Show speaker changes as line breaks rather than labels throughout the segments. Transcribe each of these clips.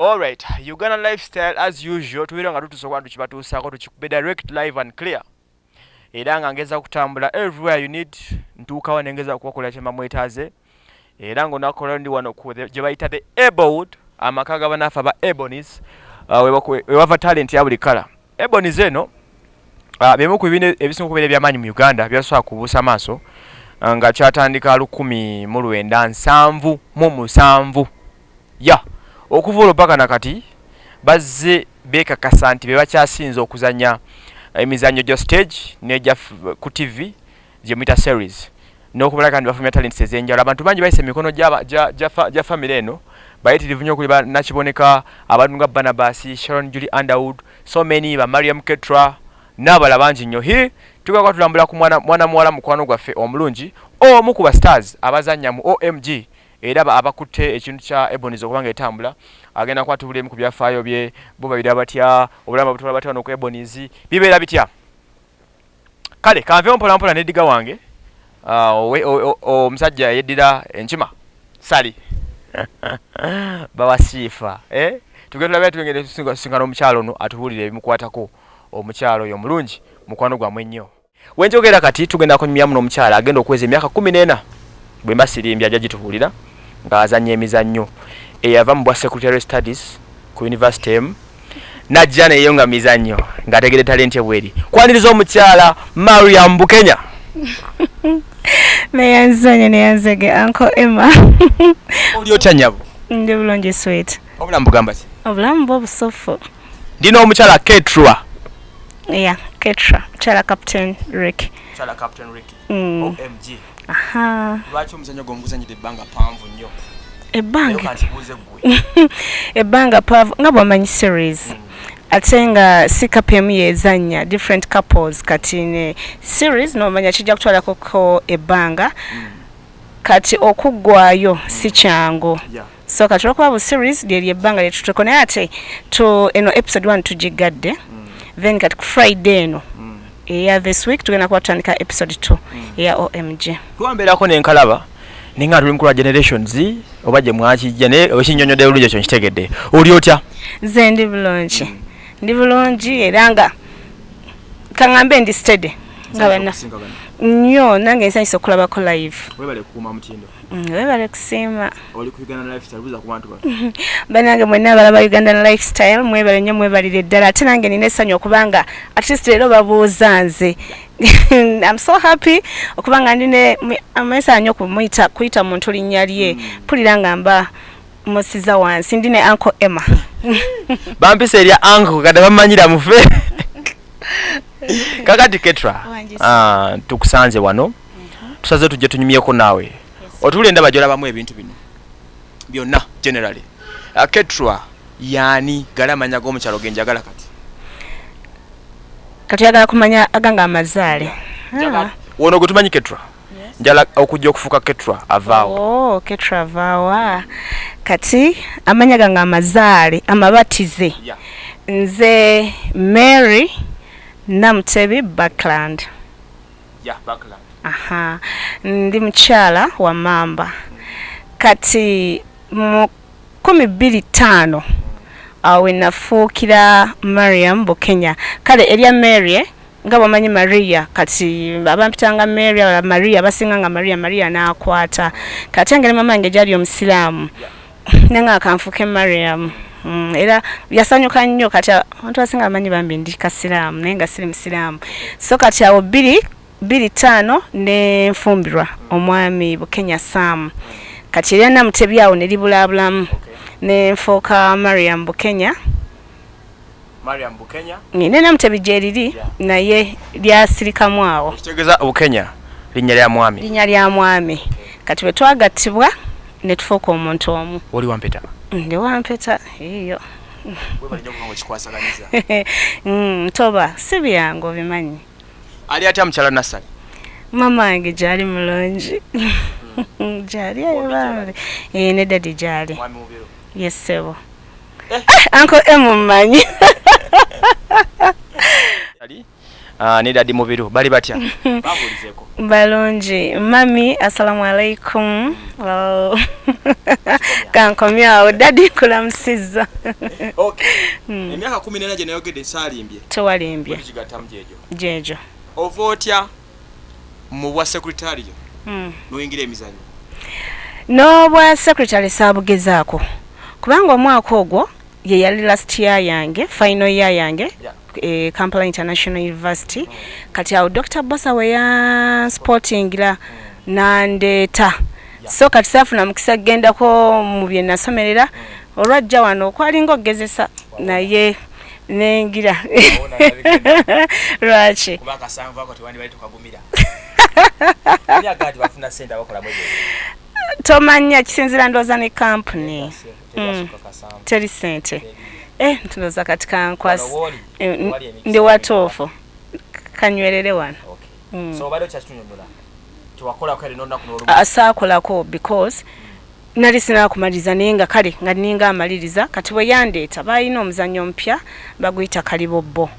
Alright, Uganda lifestyle as usual tuwira nga tutusobola tukibatuusaako tukikube direct live and clear. Era nga ngeza kutambula everywhere you need ntuukawo nengeza okubakolera kye mwetaaze. Era ng'onakola ndi wano gye bayita the Ebonies, amaka g'abanafu aba Ebonies, we bava talent ya buli kala. Ebonies eno bimu ku bibiina ebisinga okubeera eby'amaanyi mu Uganda byasobola kubuusa maaso nga kyatandika 1977 ya okuva olwo mpaka nakati bazze beekakasa nti be bakyasinze okuzanya emizannyo gya stage n'egya ku TV gye muyita series n'okubala kandi bafulumya talents ez'enjawulo. Abantu bangi bayise emikono gya family eno bayitirivu nnyo okuli nakiboneka abantu nga Barnabas, Sharon Julie Underwood, so many ba MARIAM Ketra n'abala bangi nnyo. Tukaba tulambula ku mwana muwala mukwano gwaffe omulungi omu ku ba stars abazanya mu OMG era abakutte ekintu kya Ebonies okubanga etambula agenda kwatubula emu ku byafaayo bye bo babiri abatya obulamba butwala batya no ku Ebonies bibeera bitya. Kale kanve mpola n'eddiga wange omusajja yeddira enkima sali bawasiifa tugenda tulabe tugende tusingana omukyalo ono atubuulire ebimukwatako omukyalo oyo omulungi mukwano gwamwe nnyo. Wenjogera kati tugenda kunyumya muno omukyala agenda okuweza emyaka 14 bwe mbasirimbya ajja gitubuulira ng'azanya emizannyo eyava mu bwa secretary studies ku university emu najja neyo nga mizannyo ng'ategere talenti bweri. Kwaniriza omukyala MARIAM Bukenya.
neyanzege Uncle Emma.
Oli otya nnyabo?
Ndi bulungi sweet.
Obulamu bugamba ki?
Obulamu bw'obusofu.
Ndina omukyala Ketra.
Yeah, Ketra. Mukyala Captain Rick.
Mukyala Captain Rick. OMG.
Aha.
Lwaki omuzannyo gw'omuguzanyira ebbanga panvu nnyo?
Ebbanga.
Gwe.
Ebbanga panvu nga bw'omanyi series. Ate nga si kapemu yezanya different couples kati ne series n'omanya kijja kutwalako ko ebbanga kati okuggwayo si kyangu. So kati okuba bu series lyeri ebbanga lyetuteko naye ate eno episode 1 tugigadde then kati ku Friday eno eya this week tugenda kuba tutandika episode 2 eya OMG.
Tuwambeerako n'enkalaba ninga tuli mukula generations oba gye mwakijja naye okinyonyodde bulungi ekyo nkitegedde. Oli otya?
Nze ndi bulungi. Ndi bulungi era nga kaŋŋambe ndi steady nga bana nnyo nange nsanyusa okulabako live.
Webale kukuuma mutindo.
Webale kusiima.
Oli ku Uganda lifestyle buza ku bantu ba.
Banange mwenna abalaba Uganda lifestyle mwebale nnyo mwebalire ddala ate nange nina essanyu okubanga at least leero babuuza nze. I'm so happy okubanga ndine amesa nnyo kuyita muntu linnya lye mpulira nga mba musiza wansi ndine Uncle Emma.
Bampisa erya uncle kada bamanyira mufe. Kakati Ketra tukusanze wano tusaze tujje tunyumyeko naawe otule ndaba gyolabamu ebintu bino byonna generally Ketra yani galamanya g'omukyalo genjagala
kati yagala kumanya aganga amazaale
wono gwe tumanyi Ketra njala okujja okufuuka Ketra avaawo.
Ketra avaawa kati amanya ganga amazaale amabatize nze Mary Namutebi Backland.
Backland.
Aha. Ndi mukyala wa Mamba. Kati mu 2025 awe nafuukira MARIAM Bukenya. Kale erya Mary nga bamanyi Maria kati abampitanga Mary wala Maria basinga nga Maria n'akwata. Kati ngene mama nge jali omusiraamu. Nenga akanfuke MARIAM. Era yasanyuka nnyo kati abantu basinga amanyi bambi ndi kasiraamu naye nga siri musiraamu. So kati awo 25 ne nfumbirwa omwami Bukenya Sam. Kati era Namutebi awo ne libulabulamu ne nfuuka MARIAM Bukenya.
MARIAM Bukenya?
Ne Namutebi gye liri naye lyasirikamu awo.
Kitegeeza Bukenya linnya lya mwami.
Linnya lya mwami. Kati bwe twagattibwa ne tufuuka omuntu omu.
Oli wampeta?
Ndi wampeta iyo.
Webalijja kuba okikwasaganiza.
Toba si byangu bimanyi.
Ali atya mukyala Nassali?
Mama wange gyali mulungi. Gyali ayobambe. Ne daddy gyali.
Mwami mubiro.
Yes sebo. Uncle Emma mmanyi.
ne Daddy Mubiru bali batya babulizeko
balonje mami assalamu alaikum kankomyawo Daddy kulamusiza
okay emyaka 14 gye nayogedde salimbye
tewalimbye
kigattamu
jejo
ovotya mu bwa secretary noyingira emizanyo
n'obwa secretary saabugezaako kubanga omwaka ogwo ye yali last year yange final year yange Kampala International University kati awo Dr. Bosa we ya sportingira nandeeta so kati saafuna mukisa gendako mu bye nasomerera olwajja wano okwalinga okugezesa naye nengira lwaki
kubanga sanva ko tewandi bali tukagumira nyagati bafuna sente abakola bwe
tomanya kisinzira ndoza ne company teri sente ntunoza kati kankwasi ndi watoofo kanywerere wano
so bado kyatunyonyola tiwakola ko eno naku n'olumu
asaakolako because nali sinakumaliza naye nga kale nga ninga amaliriza kati bwe yandeeta balina omuzannyo mpya baguyita kalibobbo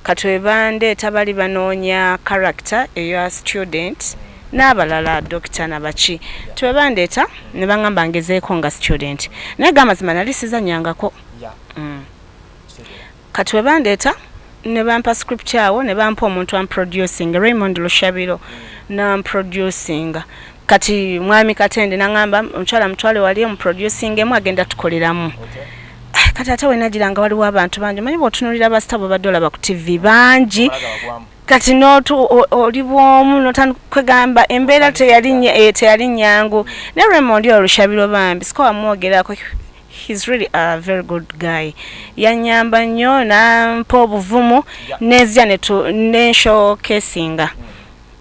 kati bwe bandeeta bali banoonya character eya student n'abalala doctor nabaki twe bandeeta ne baŋŋamba ngezeeko nga student naye gamazima nali sizannyangako kati bwe bandeeta ne bampa script awo ne bampa omuntu amproducing Raymond Lushabiro namproducing kati mwami Katende naŋŋamba omukyala mutwale wali omuproducing emu agenda tukoleramu kati ate wenagiranga waliwo abantu bangi manyi bw'otunuulira abasitabo badde olaba ku TV bangi kati n'otu oli bw'omu notakwegamba embeera teyali nnyangu ne Raymond Lushabiro bambi siko wamwogerako he's really a very good guy yanyamba nnyo nampa obuvumu nezja nenshokesinga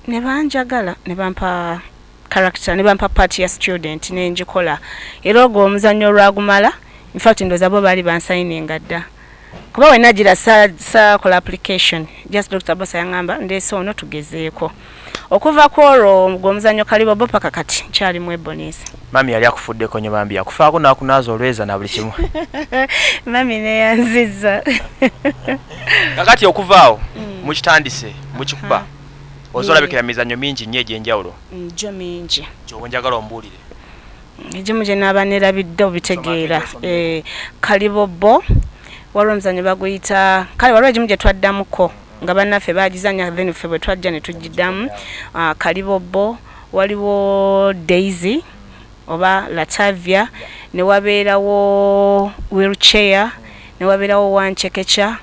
ne banjagala ne bampa character ne bampa part ya student nenjikola era ogwo omuzannyo olwagumala in fact ndoza bo bali bansayininga dda kuba wenagira kola application just Dr. Bosa yangamba ndeese ono tugezeeko okuva ku olwo gw'omuzannyo kalibobo paka kati nkyali mu Ebonies
mami yali akufuddeko nnyo bambi akufaako n'akunaaza olweza na buli kimu
mami neyanziza
kakati okuvaawo mukitandise mukikuba ozolabikira mizannyo mingi nnyo egy'enjawulo
gyo mingi
gyoba njagala ombuulire
egimu gye naaba nerabidde obitegeera kalibobo waliwo omuzannyo baguyita kale waliwo egimu gye twaddamuko nga bannaffe bagizanya then ffe bwe twajja ne tugiddamu kalibobo waliwo Daisy oba Latavia ne wabeerawo wheelchair ne wabeerawo Wanchekecha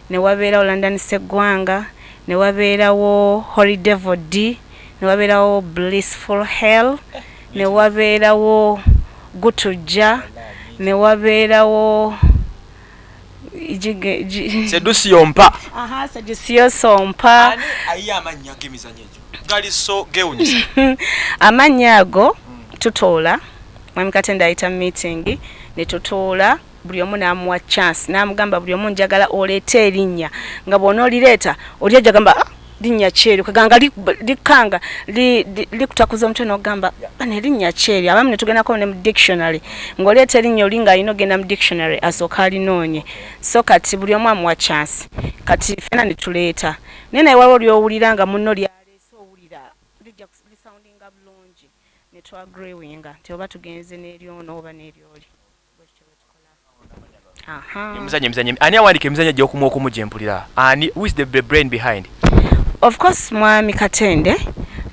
ne wabeerawo London Segwanga ne wabeerawo Holy Devil D ne wabeerawo Blissful Hell ne wabeerawo Gutujja ne wabeerawo
Sedusiyo mpa
Sedusiyo sompa
ani ayi amannya g'emizannyo egyo gali so gewunyisa
amannya ago tutoola mwami Katende ayita meeting ne tutoola buli omu n'amuwa chance n'amugamba buli omu njagala oleete erinnya nga bw'onoolireeta oli ajja gamba linnya kyeri kaganga likanga likutakuza omutwe n'ogamba bano erinnya kyeri abamu ne tugendako ne mu dictionary ng'oleeta erinnya oli ng'alina ogenda mu dictionary asooka alinoonye so kati buli omu amuwa chance kati fena ne tuleeta naye naye waliwo ly'owulira nga munno lyaleese owulira lijja lisoundinga bulungi ne twagreewinga nti oba tugenze n'eryono oba n'eryoli
emizannyo ani awandiika emizannyo gy'okumu okumu gye mpulira ani who is the brain behind
of course mwami Katende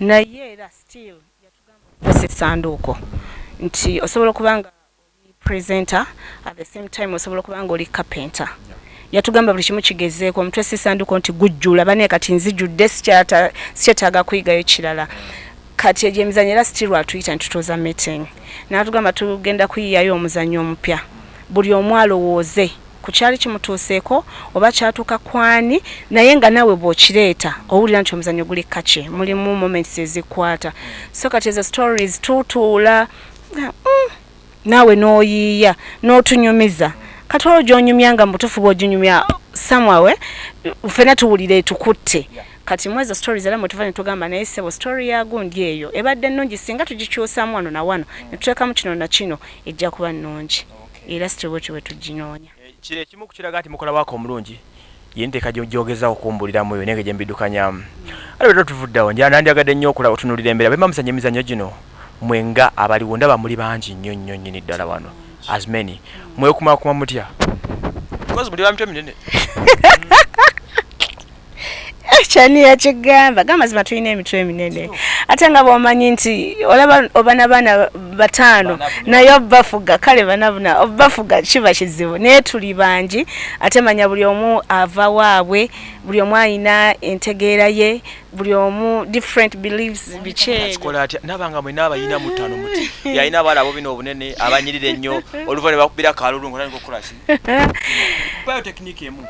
naye era still yatugamba esanduuko nti osobola okubanga oli presenter at the same time osobola okubanga oli carpenter yatugamba buli kimu kigezeeko omutwe sisanduuko nti gujjula bane kati nzijjudde sikyetaaga kuyigayo kirala kati egyo emizannyo era still atuyita ntutoza meeting n'atugamba tugenda kuyiyayo omuzannyo omupya buli omu alowooze ku kyali kimutuuseeko oba kyatuuka kwani naye nga nawe bw'okireeta owulira nti omuzannyo guli kaki mulimu moments ezikwata so kati ezo stories tutuula naawe n'oyiiya n'otunyumiza kati olwo gy'onyumya nga mutuufu bw'oginyumya samwawe ffena tuwulire tukutte kati mu ezo stories era mwe tuva ne tugamba naye sebo story ya gundi eyo ebadde nnungi singa tugikyusamu wano na wano ne tuteekamu kino na kino ejja kuba nnungi era sitwe bwe tuginoonya
kire kimu ku kiraga nti mukola waako omulungi yente kajogeza okumbulira mu yone ngeje mbidukanya alibero tuvuddawo njana nandyagadde nnyo okula otunulira embeera bemba musanye emizannyo gino mwenga abaliwo ndaba muli bangi nnyo nnyo nnyini ddala wano as many mwekumakuma mutya because muli bamitwe minene
Chani ya chigamba gamazima tulina emitwe minene ate nga bwomanyi nti olaba obana bana batano nayo bafuga kale banabuna bafuga kiba kizibu naye tuli bangi ate manya buli omu ava waabwe buli omu ayina entegeera ye buli omu different beliefs biche
kikola atya nabanga mwe nabayina mutano muti yayina abala abo bino obunene abanyirire nnyo oluva ne bakubira kalulu ngona niko kurasi bayo technique emu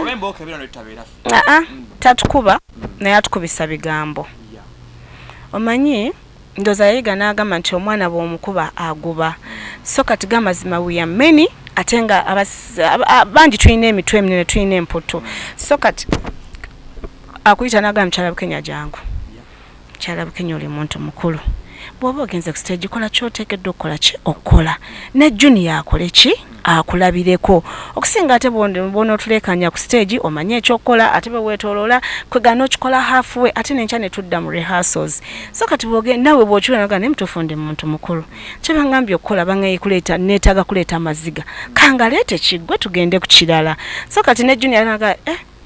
obemba okebera no tabera
tatukuba naye atukubisa bigambo omanyi ndoza yiga n'agamba nti omwana bw'omukuba aguba so kati gamazima we are many ate nga bangi tulina emitwe eminene tulina emputu so kati akuyita n'agamba mukyala Bukenya jangu mukyala Bukenya oli muntu mukulu bw'oba ogenze ku stage kola ky'oteekeddwa okukola ki okukola ne junior akole ki akulabireko okusinga ate bw'onootulekanya ku stage omanye ekyokukola ate bwe weetooloola kwegana okikola halfway ate n'enkya ne tudda mu rehearsals so kati nawe bw'okiwulira n'ogamba ne mutuufu ndi muntu mukulu kye bangambye okukola bangaye neetaaga kuleeta amaziga kangaleete kiggwe tugende ku kirala so kati ne junior naga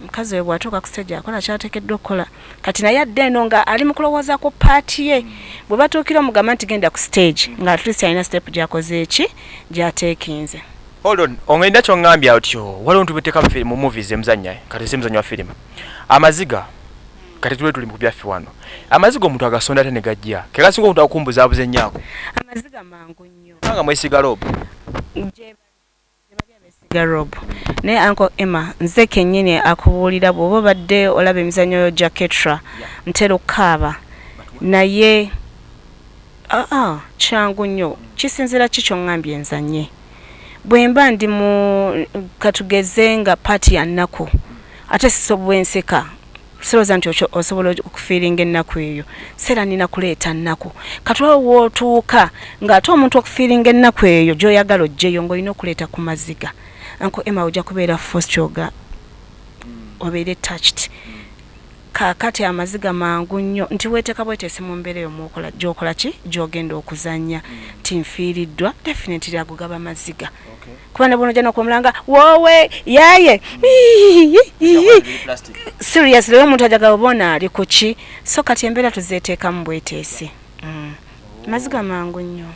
mukazi we bw'atuuka ku stage akola kyateekeddwa okukola kati naye adde eno nga ali mu kulowoozaako paati ye bwe batuukira omugamba nti genda ku stage nga at least alina step gy'akoze eki gy'ateekinze.
Hold on, ongenda kyongambye otyo waliwo ntubiteeka mu movies emuzannya kati si muzannyo wa firimu amaziga kati tuli mu byaffe wano amaziga omuntu agasonda ate ne gajja kegasinga omuntu akumbuzaabuze nnyaako
amaziga mangu nnyo
nga mwesiga robo
Garob ne Uncle Emma nze kennyini akubuulira bw'oba badde olaba emizannyo gya Ketra ntero kaaba naye kyangu nnyo kisinzira kikyo ngambye nzanye bwe mba ndi mu katugeze nga paati ya nnaku ate sisobwe nseka siroza nti osobola okufiiringa ennaku eyo seera nina kuleeta nnaku katwala wootuuka ng'ate omuntu okufiiringa ennaku eyo gy'oyagala ojjeyo ng'olina okuleeta ku maziga Uncle Emma ojja kubeera force choga obeere touched kakati amaziga mangu nnyo nti weeteeka bweteese mu mbeera eyo gy'okola ki gy'ogenda okuzannya tinfiiriddwa definitely agugaba maziga kuba ne bw'onojja n'okumulanga woowe yaaye seriously omuntu ajagala obona ali ku ki so kati embeera tuzeeteekamu bweteese maziga mangu nnyo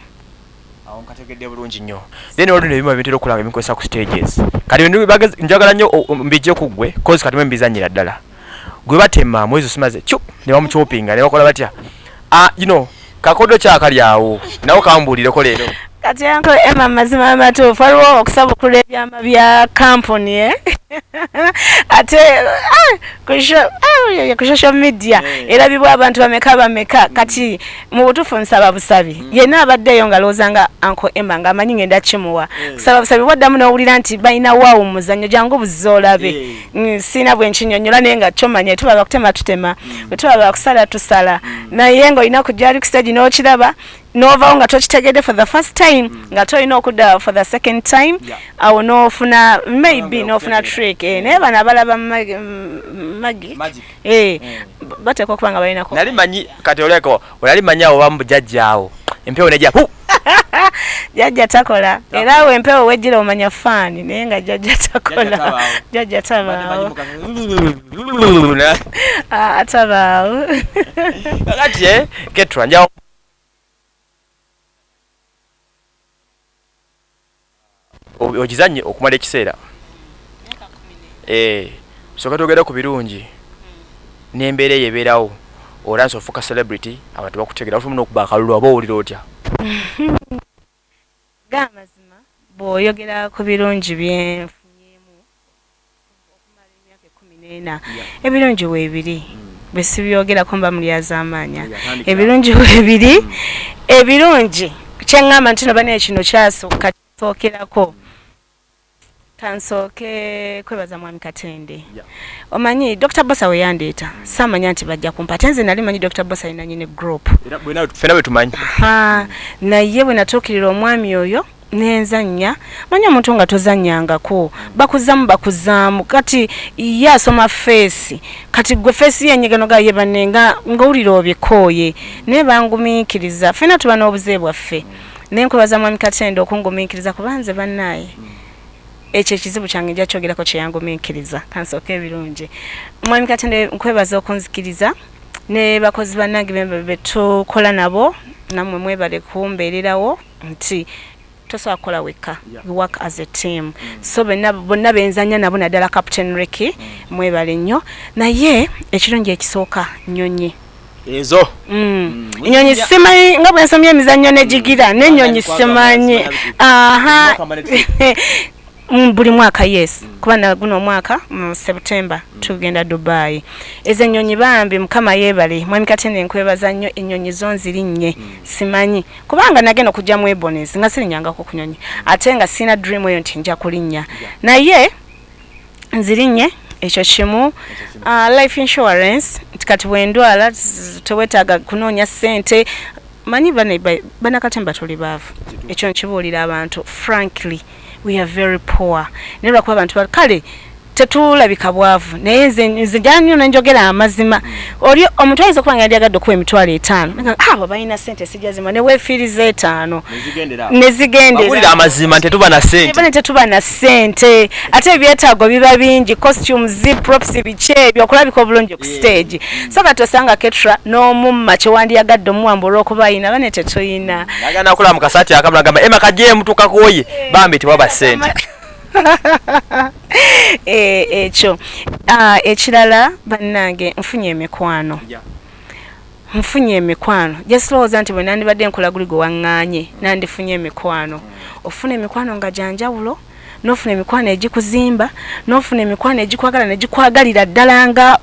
kategedde bulungi nnyo then olwo nebima bitera okulanga ebikozesa ku stages kati njagala nnyo mbijje ku ggwe cause kati mbizanyira ddala gwe batema mwezi simaze cyo ne bamuchopinga ne bakola batya kakodo kyakali awo nawo kambuulireko leero
kati Uncle Emma mazima amatuufu waliwo okusaba okula ebyama bya kampuni ate ku social media erabibwa abantu bameka kati mu butuufu nsaba busabi yenna abaddeyo nga lowooza nga Uncle Emma ng'amanyi ngenda kimuwa kusaba busabi bwaddamu n'owulira nti balina waawo mu muzannyo jangu buzza olabe siina bwe nkinyonnyola naye nga kyomanya tubaba kutema tutema bwe tubaba kusala tusala naye ng'olina kujja ali ku stage n'okiraba n'ovaawo nga tokitegedde for the first time nga tolina okudda for the second time awo n'ofuna maybe n'ofuna trick naye bano abalaba magi bateekwa okuba nga balinako
nali manyi kati oleko olali manyi awo bamu jajjaawo empewo nejja
jajja takola era awo empewo wejjira omanya faani naye nga jajja takola jajja tabaawo atabaawo
kati Ketra njawo ogizanye okumala ekiseera soka togera ku birungi n'embeera eyo ebeerawo olansi ofuuka celebrity abantu bakutegera ofuna okuba akalulu aba owulira otya
gamazima bw'oyogera ku birungi byenfunyemu okumala emyaka 14 ebirungi weebiri bwe sibyogerako mba mulyazaamaanya ebirungi weebiri ebirungi kyeŋŋamba nti noba nekino kyasooka kisookerako kansooke kwebaza mwami Katende omanyi Dr. Bosa we yandeeta saamanya nti bajja kumpa ate nze nali manyi Dr. Bosa alina nyine group
fena bwe tumanyi
naye bwe natuukirira omwami oyo nenzanya manya omuntu nga tozanyangako bakuzaamu kati yasoma face kati gwe face yenyegano ga yebanenga ngawulira obikoye ne bangumiikiriza fena tuba n'obuze bwaffe nenkwebaza mwami Katende okungumiikiriza kubanze bannaye ekyo ekizibu kyange nja kyogerako kyeyangumiikiriza kansooka ebirungi mwami Katende nkwebaza okunzikiriza ne bakozi bannange betukola nabo namwe mwebale kumbeererawo nti tosobola kukola weka we work as a team so bonna benzanya nabo naddala Captain Ricky mwebale nnyo naye ekirungi ekisooka nnyonyi
ezo
nnyonyi simanyi nga bwe nsomye emizannyo negigira n'ennyonyi simanyi aha buli mwaka yes kuba na guno omwaka mu September tugenda Dubai ezo ennyonyi bambi mukama yeebale mwami Katende nkwebaza nnyo ennyonyi zo nzirinnye simanyi kubanga nagenda okujja mu Ebonies nga sirinyangako ku nyonyi ate nga sina dream eyo nti nja kulinnya naye nzirinnye ekyo kimu life insurance kati bwendwala tewetaaga kunoonya ssente manyi banakatemba tuli baavu ekyo nkibuulira abantu frankly we are very poor nera kwa abantu kale tetulabika bwavu naye nze janyo nanjogera amazima oli omuntu ayinza kubanga yagadde okuwa emitwalo 5 abo balina sente sijazima ne weefirize 5 nezigendera
amazima tetuba na sente
ate ebyetaago biba bingi costumes props bikyebyo okulabika obulungi ku stage so katosanga Ketra n'omumma kyewandiyagadde omuwambo olw'okuba ayina bane tetuyina
nagana kula mu kasaati akamula gamba ema kaje mutuka koye bambi tewaba sente ekyo ekirala bannange nfunye emikwano jesilowooza nti bwe nandibadde nkola guli gwe waŋŋaanye nandifunye emikwano ofuna emikwano nga janjawulo n'ofuna emikwano egikuzimba n'ofuna emikwano egikwagala negikwagalira ddala nga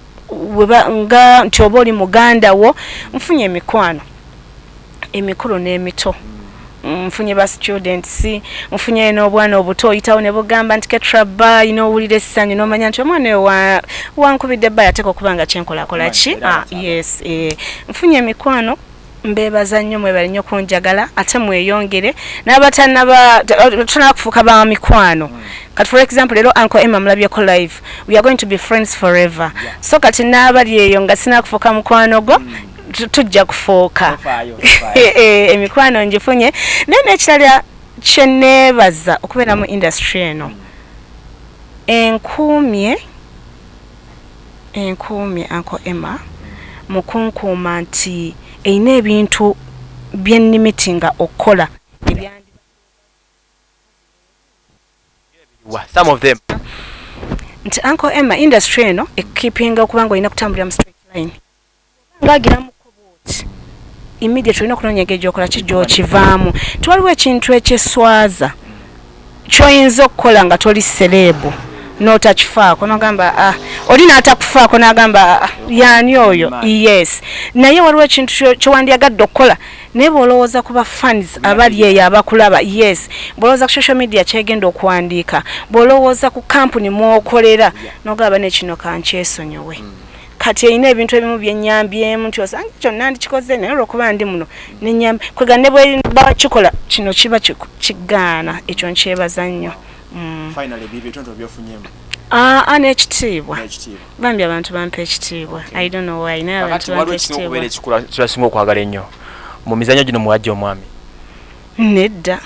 nti oba oli muganda wo nfunye emikwano emikulu n'emito mfunye ba students mfunye n'obwana obuto oyitawo ne bugamba nti Ketra ba inowulira essanyu n'omanya nti omwana oyo wankubidde bba yateeka okubanga kyenkolakola ki yes mfunye emikwano mbeebaza nnyo mwebale nnyo kunjagala ate mweyongere n'abatanaba kufuuka ba mikwano kati for example lero Uncle Emma mulabyeko live we are going to be friends forever so kati n'abali eyo nga sinakufuuka mukwano go tujja kufuuka emikwano ngifunye naye n'ekirala kyeneebaza okubeera mu industry eno enkuumye Uncle Emma mukunkuuma nti eyina ebintu byennimitinga okukola some of them
nti Uncle Emma industry eno ekipinga okubanga olina kutambulira mu straight line ngagira mukoboti immediately olina okunoonya engeri gy'okola kijokivaamu tiwaliwo ekintu ekyeswaza ky'oyinza okukola nga toli serebu n'otakifaako n'ogamba oli n'atakufaako n'agamba yaani oyo yes naye waliwo ekintu kyewandiyagadde okukola naye bw'olowooza ku ba fans abali eyo abakulaba yes bw'olowooza ku social media kyegenda okuwandiika bw'olowooza ku kampuni mw'okolera n'ogamba nekino kankyesonyowe kati eyina ebintu ebimu byennyambyemu nti osanga kyonna ndikikoze naye olw'okuba ndi muno nenyamba kwega ne bwe bakikola kino kiba kigaana ekyo nkyebaza nnyo n'ekitiibwa bambi abantu bampa ekitiibwa I don't know why naye abantu bampa ekitiibwa
kirasinga okwagala ennyo mu mizannyo gino muwajja omwami
nedda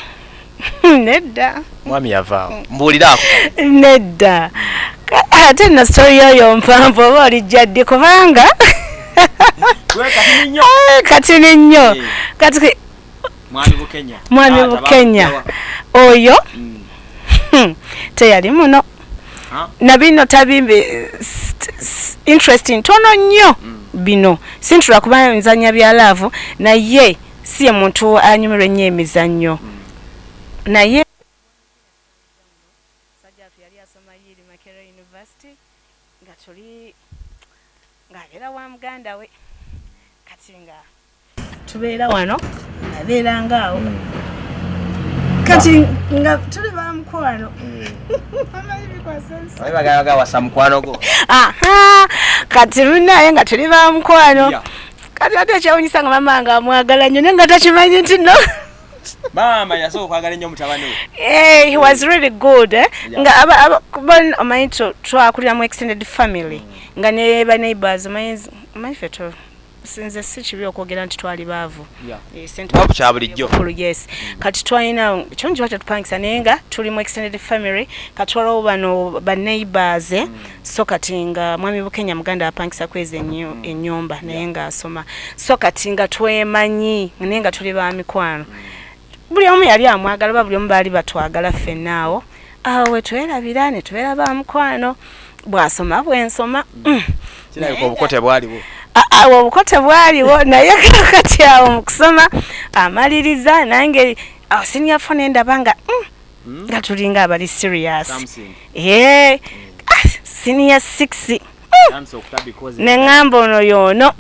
mwami yavaawo mbuuliraako
nedda ate na story yoyo mpanvu oba olijja ddi kubanga kati nnyo kati mwami Bukenya oyo teyali muno nabino tabimbe interesting tono nnyo bino sintula kuba emizannyo bya laavu naye si ye muntu anyumirwa ennyo emizannyo naye ngabeera wa muganda we kati nga tubeera wano abeera ngaawo kati nga tuli ba mukwano
wasa mukwano go
kati lunaye nga tuli ba mukwano kati ate ekyawunyisa nga mama nga amwagala nnyo naye nga takimanyi nti no
Mama yaso kwagala nnyo mutabani we.
He was really good. Nga aba omanyi twakulira mu extended family. Nga ne ba neighbors omanyi feto. Sinze sichibi okwogera nti twali baavu.
Babu kya bulijjo.
Yes. Kati twalina kyonji wata tupangisa nenga tuli mu extended family katwala bano ba neighbors so kati nga mwami Bukenya muganda apangisa kweze ennyumba naye nga asoma so kati nga twemanyi nenga tuli ba mikwano. Buli omu yali amwagala buli omu bali batwagala ffenaawo awe twerabira ne tubeera ba mukwano bwasoma bwensoma.
Kirayo ko obukote bwaliwo.
Obukote bwaliwo naye kati awo mu kusoma amaliriza nange senior phone ndabanga nga tulinga abali serious. Senior 6 ne ngamba ono yono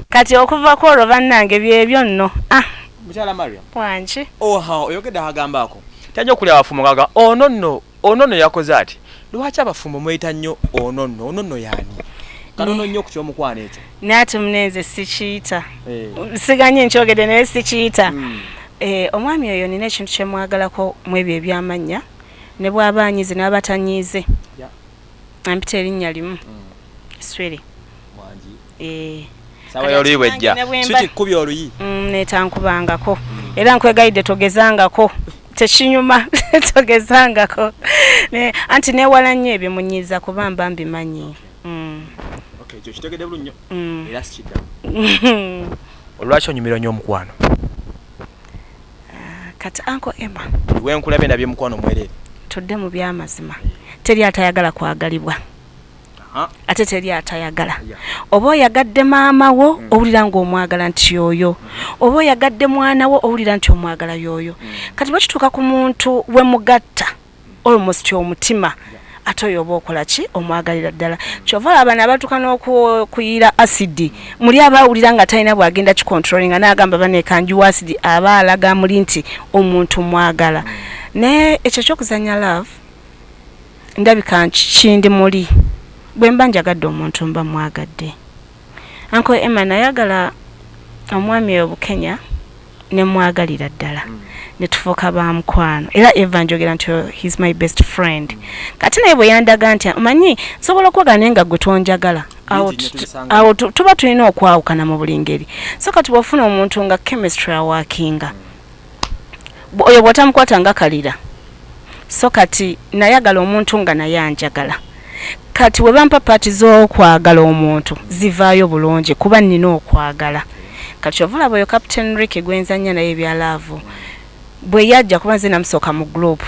kati okuva ku olwo bannange byebyo nno.
Mukyala Mariam.
Wanji.
Oyogedde agambako. Tanyo kulya abafumo gaga ono yakoze ati. Lwaki abafumo mwita nnyo ono yani? Kanono nnyo ku ky'omukwana ekyo.
Nati muneze sikiita. Siganye nkyogedde naye sikiita. Omwami oyo nina ekintu kye mwagalako mu ebyo ebyamanya ne bw'abanyize n'abatanyize. Ampita erinnya limu. Swere. Mwangi.
Sawa yoliwejja. Siki kubi oluyi.
Netankubangako. Era nkwegayidde togezangako. Tekinyuma togezangako. Anti newala nnyo ebyo munyiza kubamba mbimanyi.
Okay, kyo kitegedde bulunyo. Era sikidda. Olwaki onyumira nnyo omukwano?
Kati Uncle Emma.
Wenkulabe nabye mukwano mwerere.
Tudde mu byamazima. Teri atayagala kwagalibwa. Ate teri atayagala. Oba oyagadde maama wo owulira ng'omwagala nti yoyo. Oba oyagadde mwana wo owulira nti omwagala yoyo. Kati bwekituuka ku muntu we mugatta almost omutima ate oyo oba okola ki omwagalira ddala. Kyova abana abatuuka n'okuyira acidi muli abawulira nga talina bwagenda kicontrolling n'agamba baneekanjuwa acidi aba alaga muli nti omuntu mwagala. Naye ekyo ky'okuzannya love ndabika kindi muli. Bwe mba njagadde omuntu mba mwagadde. Uncle Emma nayagala omwami Obukenya ne mwagalira ddala. Ne tufuuka ba mukwano. Era Eva njogera nti he's my best friend. Kati naye bwe yandaga nti omanyi sobola okwagala nga gwe tonjagala. Awo tuba tulina okwawukana mu buli ngeri. So kati bw'ofuna omuntu nga chemistry awakinga. Oyo bw'otamukwata nga kalira. So kati nayagala omuntu nga naye anjagala. Kati we bampa pati z'okwagala omuntu zivaayo bulungi kuba nnina okwagala. Kati ovula bweyo Captain Ricky gwenzanya naye bya love. Bwe yajja kuba nze namusooka mu group.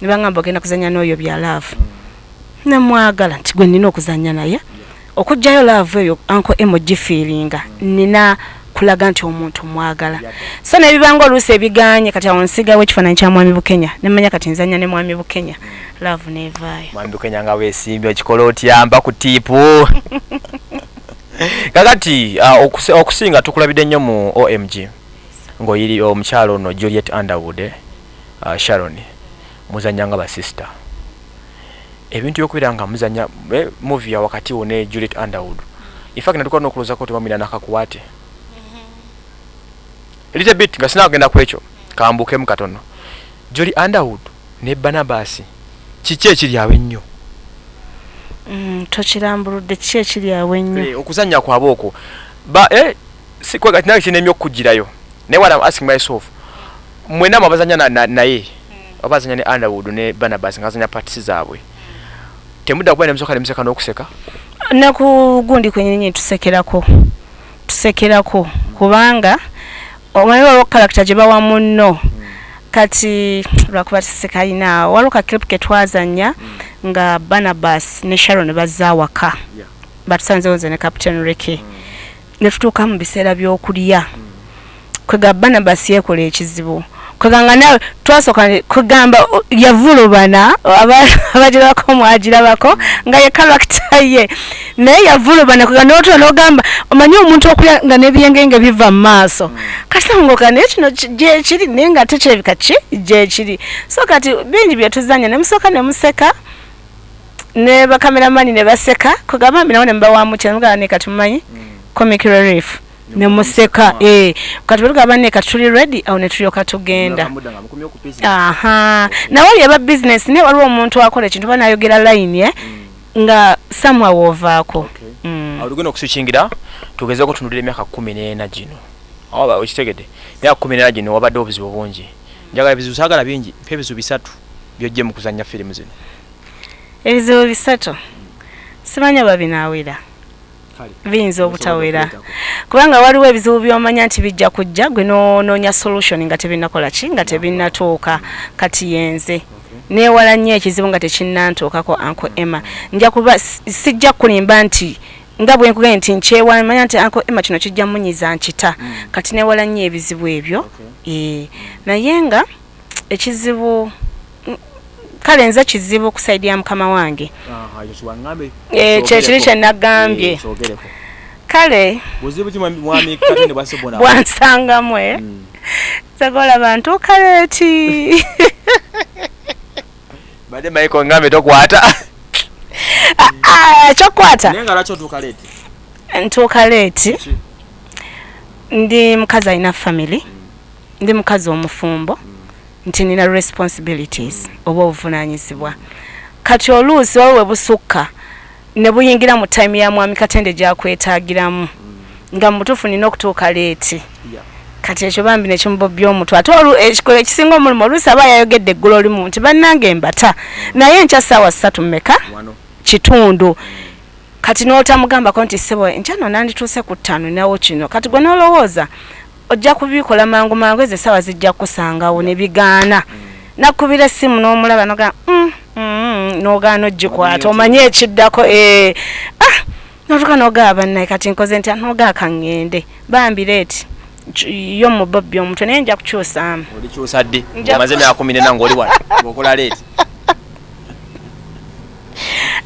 Ne bangamba ogenda kuzanya n'oyo bya love. Ne mwagala nti gwe nnina okuzanya naye. Okujjayo love eyo Uncle Emoji feelinga. Nina kulaga nti omuntu mwagala. So nebibanga oluusi ebiganye kati awo nsigawo ekifaananyi kya mwami Bukenya. Ne mmanya kati nzanya ne mwami Bukenya. Love nevaayo. Mwami
Bukenya nga weesimbye okikola otyamba ku tiipu. Kakati okusinga tukulabidde nnyo mu OMG. Ng'oyiri omukyalo ono Juliet Underwood, Sharon, muzanya nga basista. Ebintu by'okubeera nga muzanya movie ya wakati wo ne Juliet Underwood. In fact natukola n'okulozako tebamira nakakuwate. Elite bit nga sinagenda ku ekyo kambukemu katono. Juliet Underwood ne Barnabas kiki ekiri awe nnyo?
Tokirambuludde kiki ekiri awe nnyo?
Okuzanya kwabo okwo. Sikwega tinaki kinemyo okujirayo. Ne what I'm asking myself. Mwena mabazanya naye. Abazanya ne Underwood ne Barnabas ngazanya parties zaabwe. Temuda kuba ne msoka ne mseka n'okuseka.
Naku gundi kwenye tusekerako kubanga omanyi waliwo character gye bawa munno. Kati lwakuba tusekalina waliwo ka clip ke twazanya nga Barnabas ne Sharon bazza waka. Batusanzewo nze ne Captain Ricky. Ne tutuuka mu biseera by'okulya. Kwega Barnabas yekola ekizibu. Kweganga nawe twasoka kugamba yavulubana abagirako mwagirabako nga ye character ye. Naye yavulubana kwega n'otwo n'ogamba omanyi omuntu okulya nga n'ebyengenge biva mu maaso. Kasangoka n'ekino gye kiri naye nga tekyebika ki gye kiri. So kati bingi bye tuzanya ne musooka ne museka ne bakameramani ne baseka kwega bambi nawo ne mbawamu kyemugaa ne kati mumanyi comic relief. ne museka kati bwe tugamba kati tuli ready awo ne tulyoka tugenda aha na wali aba business ne waliwo omuntu akola ekintu banayogera line nga samwa wovaako
awo tugenda okuswitchingira tugeze okutunulira emyaka 14 gino awo okitegedde emyaka 14 gino wabadde obuzibu bungi njagala ebizibu saagala bingi mpa ebizibu bisatu byojje mu kuzannya firimu zino
ebizibu bisatu simanya babinaawera biyinza obutawera kubanga waliwo ebizibu byomanya nti bijja kujja gwe noonya solution nga tebinakola ki nga tebinatuuka kati yenze neewala nnyo ekizibu nga tekinnantuukako Uncle Emma nja kuba sijja kulimba nti nga bwe nkugambye nti nkyewala manya nti Uncle Emma kino kijja munyiza nkita kati neewala nnyo ebizibu ebyo naye nga ekizibu kale nze kizibu kusaidia mukama wange kyekiri kye nagambye kale bwansangamwe sagola bantu kaleeti
bade maiko ngambe tokwata
kyokwata
nenga lwaki otuuka leeti
ntuuka leeti ndi mukazi alina family ndi mukazi omufumbo nti nina responsibilities oba obuvunanyizibwa kati oluusi waliwo busukka ne buyingira mu time ya mwami Katende gyakwetaagiramu nga mutuufu nina okutuuka leeti kati ekyo bambi nekimubobya omutwe ate ekikola ekisinga omulimu oluusi aba yayogedde eggulu olimu nti bannange mbata naye nkya ssaawa 3 mmeka kitundu kati n'otamugambako nti ssebo nkyano nandituuse ku 5 nawo kino kati gwe n'olowooza ojja kubikola mangu mangu ezo essaawa zijja kusangawo ne bigaana nakubira essimu n'omulaba noga n'ogaana ogikwata omanye ekiddako notuka n'ogaa bannaye kati nkoze nti n'ogaaka ngende bambi leeti yo mubobbi omutwe naye nja kukyusaamu
olikyusa ddi omaze emyaka 14 ng'oli wano ng'okola leeti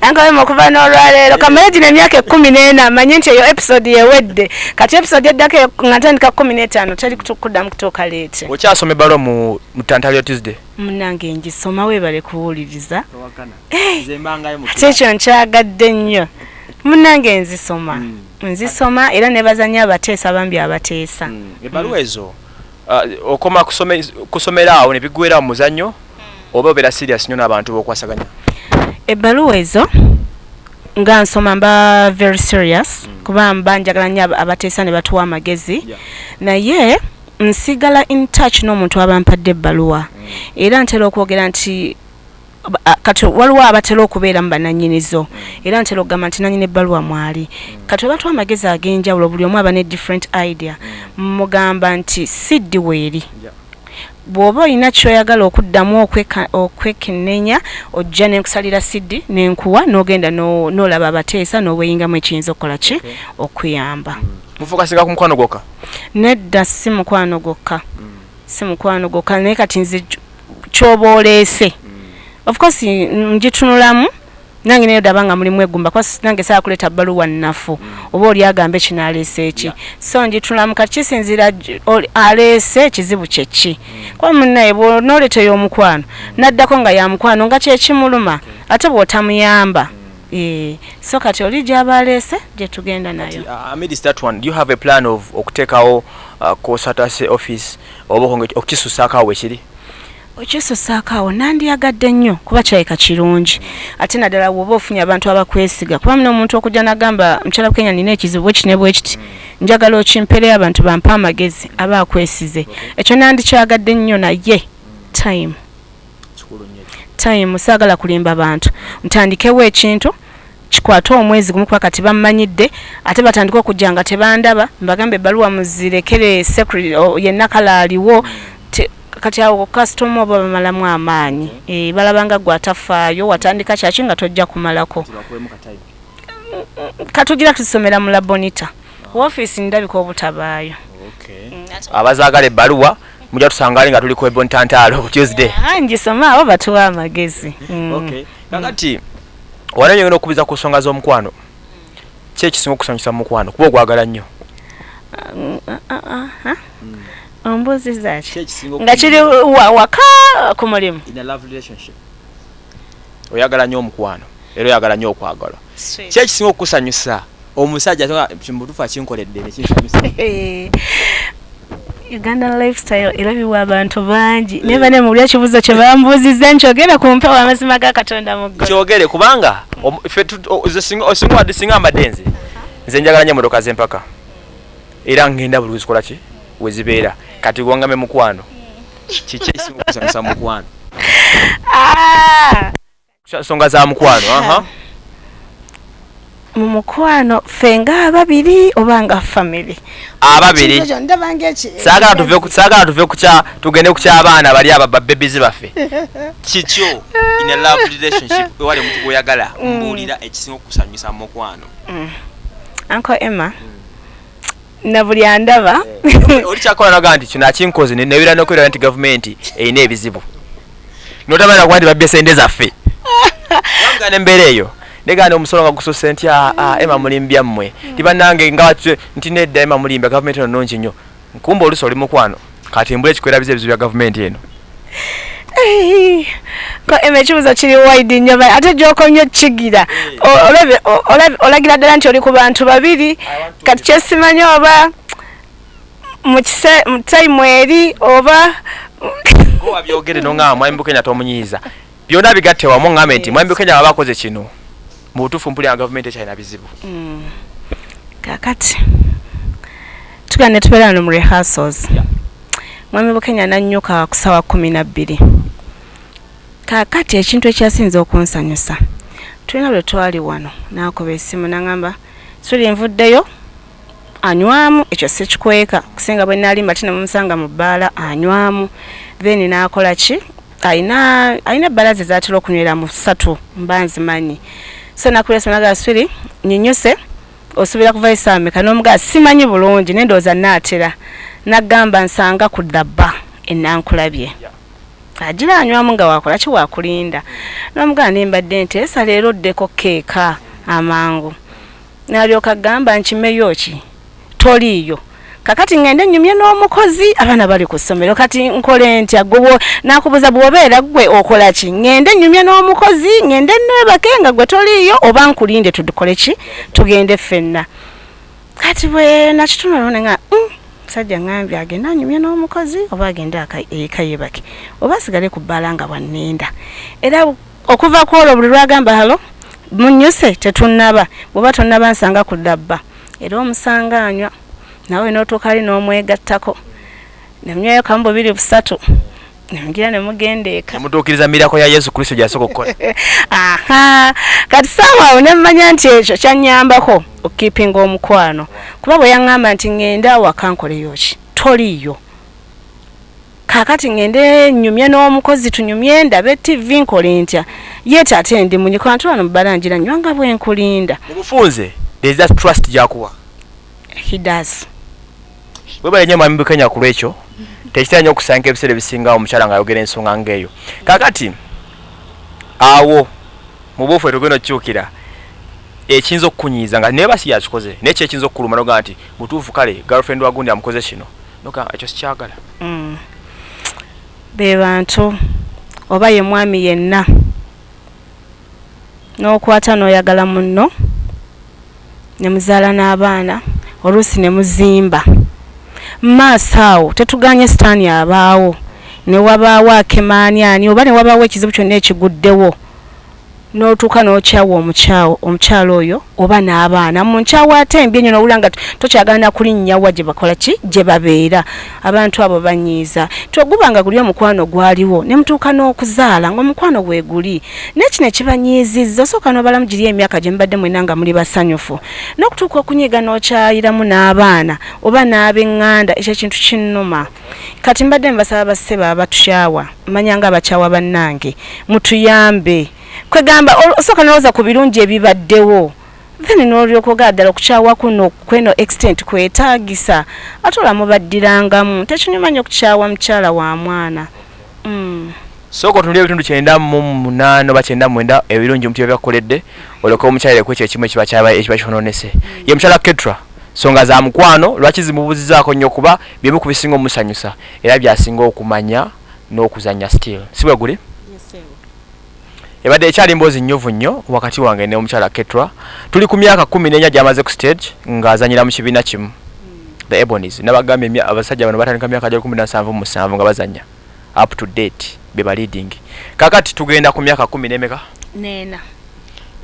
angawe okuva n'olwaleero kamale gino emyaka 14 amanye nti eyo episode yewedde kati episode eddako nga ntandika 15 teri kuddamu kutuuka leeti
okyasoma ebbaluwa mu Tantalio Tuesday
munnange ngisoma weebale kuwuliriza ate ekyo nkyagadde nnyo munnange nzisoma era ne bazanya abateesa bambi abateesa
ebbaluwa ezo okoma kusomera awo ne bigwera mu muzannyo oba obeera serious nnyo n'abantu b'okwasaganya
ebbaluwa ezo nga nsoma mba very serious kuba mba njagala nnyo abateesa ne batuwa amagezi naye nsigala in touch n'omuntu abampadde ebbaluwa era ntera okwogera nti kati waliwo abatera okubeera mu bannannyinizo era ntera okugamba nti nannyini ebbaluwa mwali kati webatuwa amagezi ag'enjawulo buli omu aba ne different idea mugamba nti siddi weeri bw'oba olina kyoyagala okuddamu okwekennenya ojja nenkusalira siddi nenkuwa n'ogenda n'olaba abateesa n'obweyingamu ekiyinza okukola ki okuyamba
mufokasinga ku mukwano gwokka
nedda si mukwano gwokka naye kati nze kyoba oleese of course ngitunulamu nange nayo daba nga mulimu egumba kwa nange saa kuleta bbaluwa nnafu oba oli agamba ekinaleese eki so ngitunulamu kati kisinzira aleese ekizibu kyeki kwa munnaye bw'onooleta ey'omukwano naddako nga ya mukwano nga kyekimuluma ate bw'otamuyamba so kati oli gy'aba aleese gye tugenda nayo
amidst that one do you have a plan of okuteekawo kosatase office oba okukisusaako awo ekiri
okisusaako awo nandiyagadde nnyo kuba kirabika kirungi ate naddala bw'oba ofunye abantu abakwesiga kuba muno omuntu okujja n'agamba mukyala Bukenya nina ekizibu ekine bwe kiti njagala okimpereyo abantu bampe amagezi aba akwesize ekyo nandikyagadde nnyo naye time saagala kulimba bantu ntandikewo ekintu kikwate omwezi gumu kuba kati bammanyidde ate batandika okujja nga tebandaba mbagamba ebbaluwa muzirekere secretary yenna kala aliwo kati awo customer oba bamalamu amaanyi balabanga gwe atafaayo watandika kyaki nga tojja kumalako katugira tusomera mu labonita woofiisi ndabika obutabaayo
abazaagala ebbaluwa mujja tusangali nga tuli ku Ebonitantalo Tuesday
ngisoma abo batuwa amagezi
kakati wala nyongera okubiza ku nsonga z'omukwano ki ekisinga okusanyusa mu mukwano kuba ogwagala nnyo ombuuziza ki nga kiri waka ku mulimu oyagala nnyo omukwano era oyagala nnyo okwagala ki ekisinga okukusanyusa omusajja toka chimbutufa chinkoledde ne kinsanyusa
Uganda lifestyle irabibwa abantu bangi neba ne mulya kibuzo kye bambuziza nchogere kumpa wa mazima ga Katonda muggo
kyogere kubanga osinga wadisinga amadenzi nze njagala nnyo motoka z'empaka era ngenda buli zikola ki wezibeera kati gwangame mukwano kiki ekisinga kusanyusa mukwano nsonga za mukwano
mu mukwano fenga ababiri obanga family
ababiri saagala tuve kucha tugende ku ky'abaana bali aba babies baffe kikyo in a love relationship wale mutu goyagala mbulira ekisinga okusanyusa mukwano
Uncle Emma na buli andaba
oli kyakola nagandi kino akinkoze nebira nokwera nti government eyina ebizibu notabana kwandi babye sente zaffe wangane mbere eyo negana omusolo nga gusose nti Emma mulimbya mmwe tibanange nga nti nedda Emma mulimbya government eno nongi nnyo nkumba olusoli mukwano kati mbule kikwera bizibu bya government eno
ko emekibuzo kiri wide nnyo ate gyoko nnyo kigira olagira ddala nti oli ku bantu babiri kati kyesimanyi oba mu time eri oba
wabyogere nonga Mwami Bukenya tomunyiiza byonna bigatte wamu ngambe nti Mwami Bukenya abakoze kino mu butuufu mpulira government ekyalina bizibu
kakati tugane tubeera no mu rehearsals Mwami Bukenya nannyuka ku ssaawa 12 kakati ekintu ekyasinze okunsanyusa tulina lwe twali wano n'akuba essimu n'angamba suli nvuddeyo anywamu ekyo sikikweka kusinga bwe nalimba tinamusanga mu bbaala anywamu then n'akola ki ayina bbala ze zaatera okunywera mu 3 mbanzimanyi so nakulesanaga suli nyinyuse osubira kuva isameka n'omugaa simanyi bulungi nendooza naatera nagamba nsanga ku dabba enankulabye agira anywamu nga wakola ki wakulinda n'omugaa nembadde nti esa leero ddeko keeka amangu n'alyoka gamba nkimeyo ki toliiyo kakati ngende nnyumye n'omukozi abaana bali ku ssomero kati nkole ntya gwe nakubuza bw'obeera gwe okola ki ngende nnyumye n'omukozi ngende neebake nga gwe toliiyo oba nkulinde tudukole ki tugende ffenna kati bwe nakitunula nenga sajja ngambye agenda anyumye n'omukozi oba agende ekayebake oba asigale ku bbaala nga bwannenda era okuva ku olwo buli lwagamba halo munnyuse tetunnaba bw'oba tonnaba nsanga ku dabba era omusanga anywa nawe n'otuuka ali n'omwegattako nemnyayo kamu 2 busatu nemugira nemugenda eka
mutuukiriza mirako ya Yesu Kristo gy'asooka okukola
kati saawa awo nemmanya nti ekyo kyannyambako okukipinga omukwano kuba bwe yaŋŋamba nti ŋŋenda waka nkoleyo ki toliiyo kakati ŋŋende nnyumye n'omukozi tunyumye ndabe TV nkole ntya yeete ate ndi munyiko wano mubalangira nywanga bwe nkulinda
mu bufunze there's that trust gyakuwa
he does
webale nnyo Mwami Bukenya ku lwekyo tekitera nnyo okusanga ebiseera ebisinga omukyala ng'ayogera ensonga ng'eyo kakati awo mu bufu etugenda okukyukira ekiyinza okukunyiiza nga neeba si yakikoze naye kyekiyinza okukuluma noga nti mutuufu kale girlfriend wa gundi amukoze kino noga ekyo sikyagala
be bantu oba ye mwami yenna n'okwata n'oyagala munno ne muzaala n'abaana oluusi ne muzimba maaso awo tetuganye sitaani abaawo ne wabaawo akemaaniani oba ne wabaawo ekizibu kyonna ekiguddewo n'otuuka n'okyawa omukyalo oyo oba n'abaana mu nkyawa ate embi ennyo n'owula nga tokyagana kulinnyawa gye bakola ki gye babeera abantu abo banyiiza togubanga guli omukwano gwaliwo ne mutuuka n'okuzaala ng'omukwano gwe guli n'ekino ekibanyiizizza osooka n'obalamu giri emyaka gye mubadde mwena nga muli basanyufu n'okutuuka okunyiiga n'okyayiramu n'abaana oba n'ab'eŋŋanda ekyo ekintu kinnuma kati mbadde mbasaba bassebe abatukyawa mmanyanga abakyawa bannange mutuyambe kwegamba osooka n'olowooza ku birungi ebibaddewo then n'olyoka ogala ddala okukyawa kuno kweno extent kwetaagisa ate olamubaddirangamu tekinyumanya okukyawa mukyala wa mwana
sooka otunulya ebitundu 98 oba 99 ebirungi omuti byebyakoledde olyoka omukyalire ku ekyo ekimu ekiba kyononese ye mukyala Ketra nsonga za mukwano lwaki zimubuzizaako nnyo kuba byemu ku bisinga omusanyusa era byasinga okumanya n'okuzanya still si bwe guli ebadde ekyali mboozi nnyuvu nnyo wakati wange ne omukyala Ketra. Tuli ku myaka 14 gy'amaze ku stage ng'azanyira mu kibiina kimu the Ebonies. Nabagambye abasajja bano batandika myaka gya 17 nga bazanya up to date beba leading. Kakati tugenda ku myaka 10 emeka?
Nena.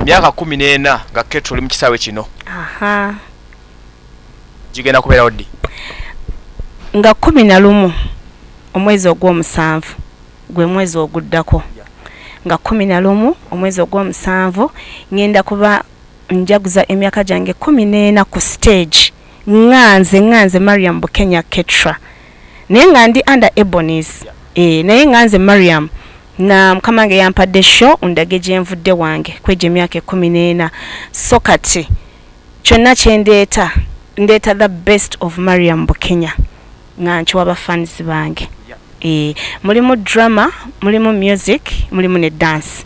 Myaka 14 nga Ketra oli mu kisaawe kino.
Aha.
Gigenda kubeera oddi?
Nga 11 omwezi ogw'omusanvu gwe mwezi oguddako. Nga 11 omwezi ogw'omusanvu ngenda kuba njaguza emyaka gyange 14 ku stage. Nganze Mariam Bukenya Ketra. Naye nga ndi under Ebonies. Naye nganze Mariam na mkamange yampadde show undage Gyennvude wange kweje emyaka 14. So kati kyonna kyendeeta ndeeta the best of Mariam Bukenya nga nkiwa abafans bange. Mulimu drama, mulimu music, mulimu ne dance.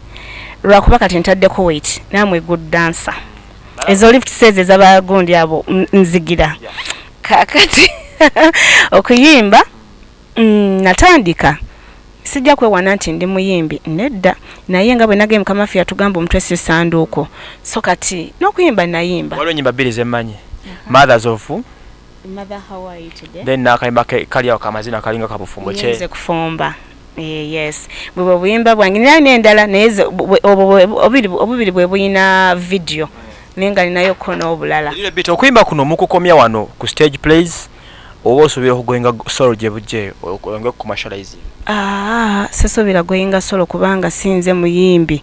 Lwakuba kati ntaddeko weight namwe good dancer. Ezo lift says ez'abagundi abo nzigira. Kakati okuyimba natandika sijja kwewana nti ndi muyimbi nedda naye nga bwe nageye Mukama ffe yatugamba omutwe si sanduuko. So kati n'okuyimba nayimba.
Waliwo nyimba bbiri ze mmanyi. Mothers of
Mother, how are you today?
Then nakayimba kali awo kamazina kalinga kabufumbo kye.
Nze kufumba. Yes. Bwe buyimba bwange n'endala naye obubiri bwe buyina video. Nenga ninayo kono obulala.
Ile bit okuyimba kuno mukukomya wano ku stage plays oba osobera okugoyinga solo gye bujje oyange ku commercialize.
Sesobera goyinga solo kubanga sinze muyimbi.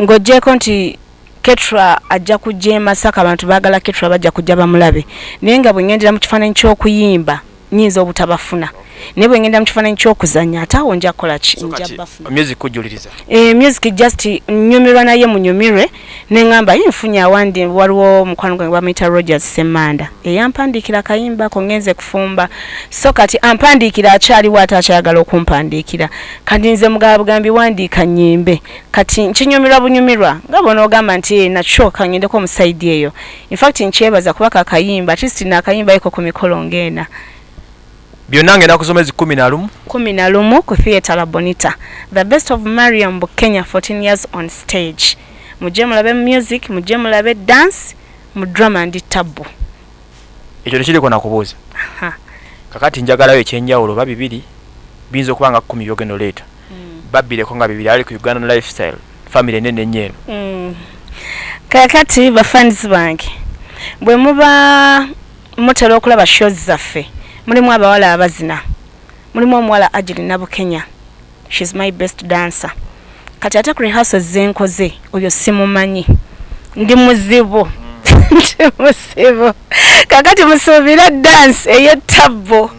Ngojeko nti Ketra ajja kujja Masaka abantu bagala Ketra bajja kujja bamulabe. Naye nga bwe ngendera mu kifaananyi ky'okuyimba nyinza obutabafuna. Ne bwe ngenda mu kifaananyi ky'okuzannya atawo nja kola ki nja bafuna.
Music kujuliriza.
Music just nyumirwa naye munyumire ne ngamba yinfunya awandi waliwo mukwano gwange bamuyita Rogers Semmanda. Yampandikira kayimba ko ngenze kufumba. So kati ampandikira akyali wata akyagala okumpandikira. Kati nze mugambi wandika nyimbe. Kati nkinyumirwa bunyumirwa. Ngabona ogamba nti nachoka ngendeko mu side eyo. In fact nkyebaza kubaka kayimba at least na kayimba iko ku mikolo ngena.
Byonna ngenda kusoma ezi
11 ku theatre la Bonita. The best of Mariam Bukenya 14 years on stage. Mujje mulabe music, mujje mulabe dance, mu drama and tabu.
Ekyo tekiriko nakubuuza. Kakati njagalayo ekyenjawulo ba bibiri binza okubanga 10 byogendo later. Babireko nga bibiri ali ku Uganda lifestyle family nene nnyeno.
Kakati ba fans bange bwe muba mutera okulaba shows zaffe mulimu abawala abazina, mulimu omuwala Agirina Bukenya. She's my best dancer. Kati ate ku rehearsals zenkoze oyo simumanyi. Ndi muzibu. Ndi muzibu. Kakati musuubira dance ey'ettabbo.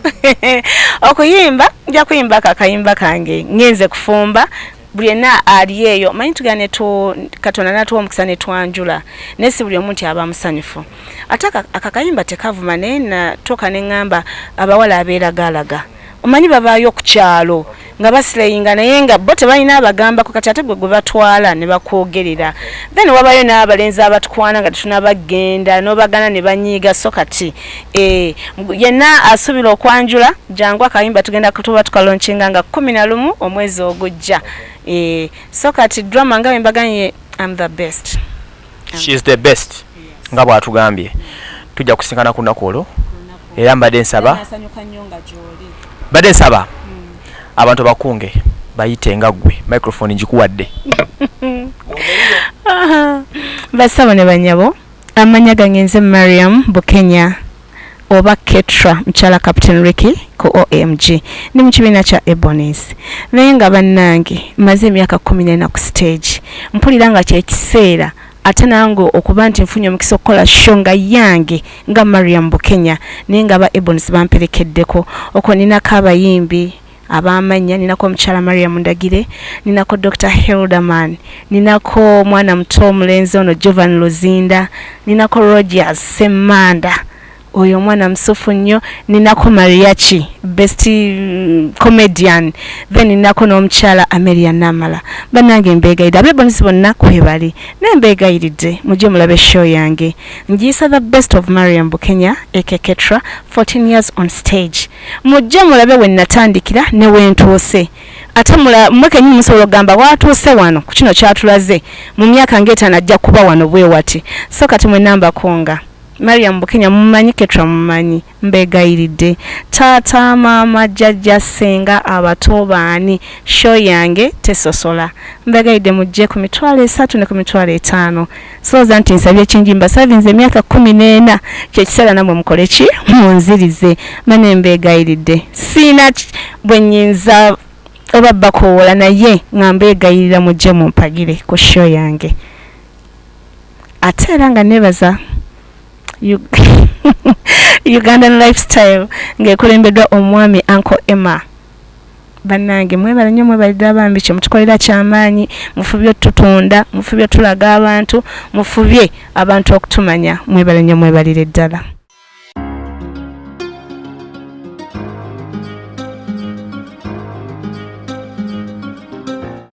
Okuyimba nja kuyimba kakayimba kange ngenze kufumba buli yenna ali eyo manyi tugane tu Katonda natuwa omukisa ne twanjula nesi buli omuntu aba musanyufu ate akakayimba tekavuma naye natoka ne ngamba abawala abeeragalaga omanyi babaayo ku kyalo nga basirayinga naye nga bo tebalina abagambako kati ate gwe batwala ne bakwogerera then wabayo n'abalenzi abatukwana nga tetunabagenda n'obagana ne banyiiga so kati yenna asubira okwanjula jangu akayimba tugenda kutuba tukalonchinga nga 11 omwezi ogujja. So kati drama nga mbaganye I'm the best.
She is the best. Nga bwatugambye. Tujja kusinkana ku nnaku olwo. Era mbadde nsaba. Badde nsaba. Abantu bakunge bayite nga ggwe microphone njikuwadde.
Basaba ne banyabo amanya gangenze Mariam Bukenya oba Ketra mchala Captain Ricky ko OMG ni mu kibiina kya Ebonies. Naye nga bannange maze emyaka 14 ku stage mpulira nga kye kiseera ate nango okuba nti nfunye omukisa okukola show nga yange nga Mariam Bukenya naye nga ba Ebonies bamperekeddeko oko ninako abayimbi abamanya ninako omukyala Mariam Ndagire ninako Dr. Hildaman ninako mwana muto omulenzi ono Jovan Luzinda ninako Rogers Semmanda oyo mwana msufu nnyo ninako Mariachi best comedian then ninako n'omukyala Amelia Namala banange mbegayidde ab'Ebonies bonna kwebali nembegayidde mujje mulabe show yange njiyisa the best of Mariam Bukenya aka Ketra 14 years on stage mujje mulabe we natandikira ne wentuuse atamula mweke nyi musolo gamba watuuse wano ku kino kyatulaze mu myaka ng'etaano ajja kuba wano bwe wati so kati mwe namba konga Mariam Bukenya mumanyi Ketra mumanyi mbegayiridde taata maama jjajja ssenga abato baani show yange tesosola mbegayidde mujje ku mitwalo 3 ne ku mitwalo 5 soza nti nsabye kinjimba savinze emyaka 14 kye kiseera namwe mukole ki munzirize mane mbegayiridde sina bwe nnyinza oba bakoola naye ng'ambe egayirira mujje mumpagire ku show yange ate era nga nebaza Ugandan lifestyle ng'ekulembeddwa omwami Uncle Emma bannange mwebale nnyo mwebalidde abambi kye mutukolera kyamaanyi mufubye otutunda mufubye otulaga abantu mufubye abantu okutumanya mwebale nnyo mwebalire ddala